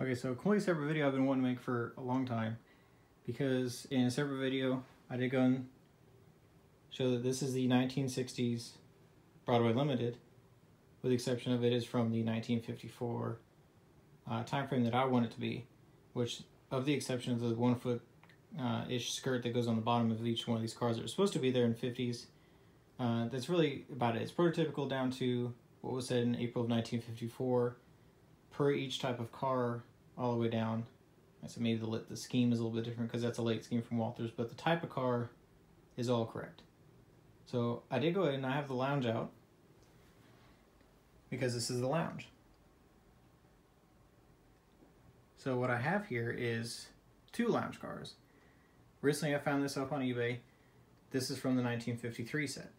Okay, so a completely separate video I've been wanting to make for a long time, because in a separate video I did go and show that this is the 1960s Broadway Limited, with the exception of it is from the 1954 time frame that I want it to be, which of the exception of the 1 foot ish skirt that goes on the bottom of each one of these cars that are supposed to be there in the 50s. That's really about it. It's prototypical down to what was said in April of 1954 per each type of car all the way down. So maybe the scheme is a little bit different because that's a late scheme from Walthers, but the type of car is all correct. So I did go ahead and I have the lounge out because this is the lounge. So what I have here is two lounge cars. Recently I found this up on eBay. This is from the 1953 set.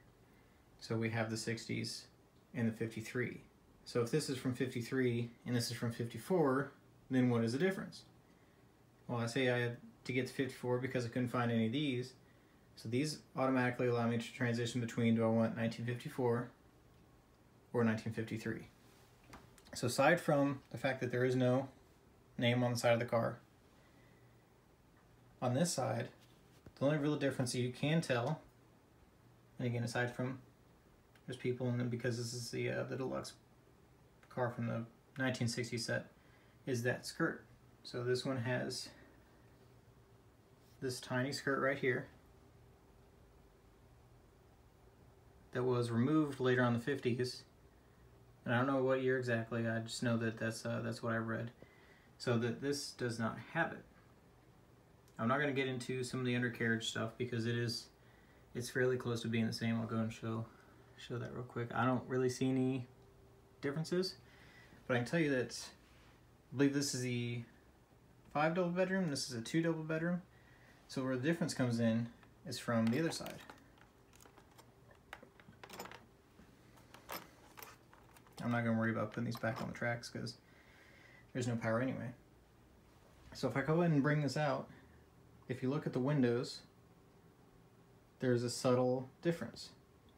So we have the 60s and the 53. So if this is from 53 and this is from 54, then what is the difference? Well, I say I had to get to 54 because I couldn't find any of these. So these automatically allow me to transition between, do I want 1954 or 1953? So aside from the fact that there is no name on the side of the car, on this side, the only real difference that you can tell, and again, aside from there's people, and then because this is the deluxe car from the 1960 set, is that skirt. So this one has this tiny skirt right here that was removed later on the 50s, and I don't know what year exactly. I just know that that's what I read. So that this does not have it. I'm not going to get into some of the undercarriage stuff because it's fairly close to being the same. I'll go and show that real quick. I don't really see any differences, but I can tell you that I believe this is the 5 double bedroom, this is a 2 double bedroom. So where the difference comes in is from the other side. I'm not going to worry about putting these back on the tracks because there's no power anyway. So if I go ahead and bring this out, if you look at the windows, there's a subtle difference.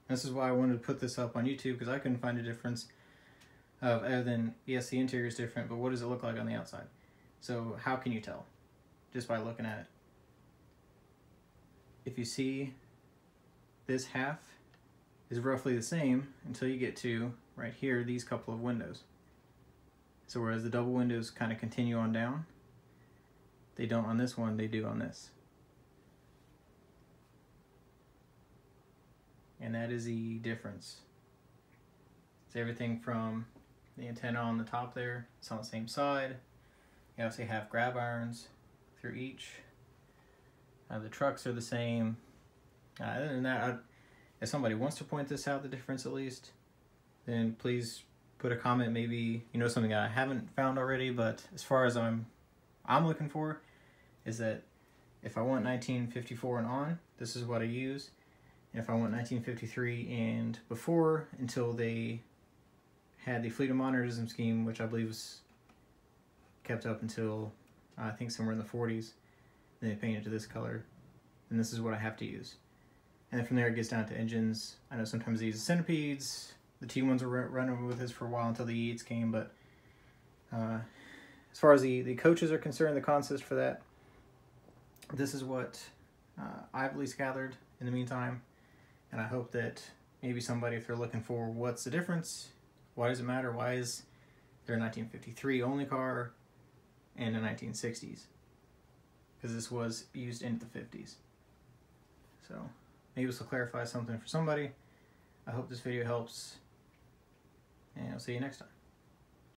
This is why I wanted to put this up on YouTube, because I couldn't find a difference of, other than, yes, the interior is different, but what does it look like on the outside? So how can you tell? Just by looking at it. If you see this half is roughly the same until you get to right here, these couple of windows. So whereas the double windows kind of continue on down, they don't on this one, they do on this. And that is the difference. It's everything from the antenna on the top there, it's on the same side. You obviously have grab irons through each. The trucks are the same. Other than that, if somebody wants to point this out, the difference at least, then please put a comment. Maybe you know something I haven't found already, but as far as I'm looking for is that if I want 1954 and on, this is what I use. And if I want 1953 and before, until they had the Freedom Monetism scheme, which I believe was kept up until I think somewhere in the 40s, then they painted to this color, and this is what I have to use. And then from there it gets down to engines. I know sometimes they use centipedes. The T1s were running with this for a while until the E8s came, but as far as the coaches are concerned, the consist for that, this is what I've at least gathered in the meantime. And I hope that maybe somebody, if they're looking for what's the difference, why does it matter, why is there a 1953 only car and a 1960s? Because this was used into the 50s. So maybe this will clarify something for somebody. I hope this video helps, and I'll see you next time.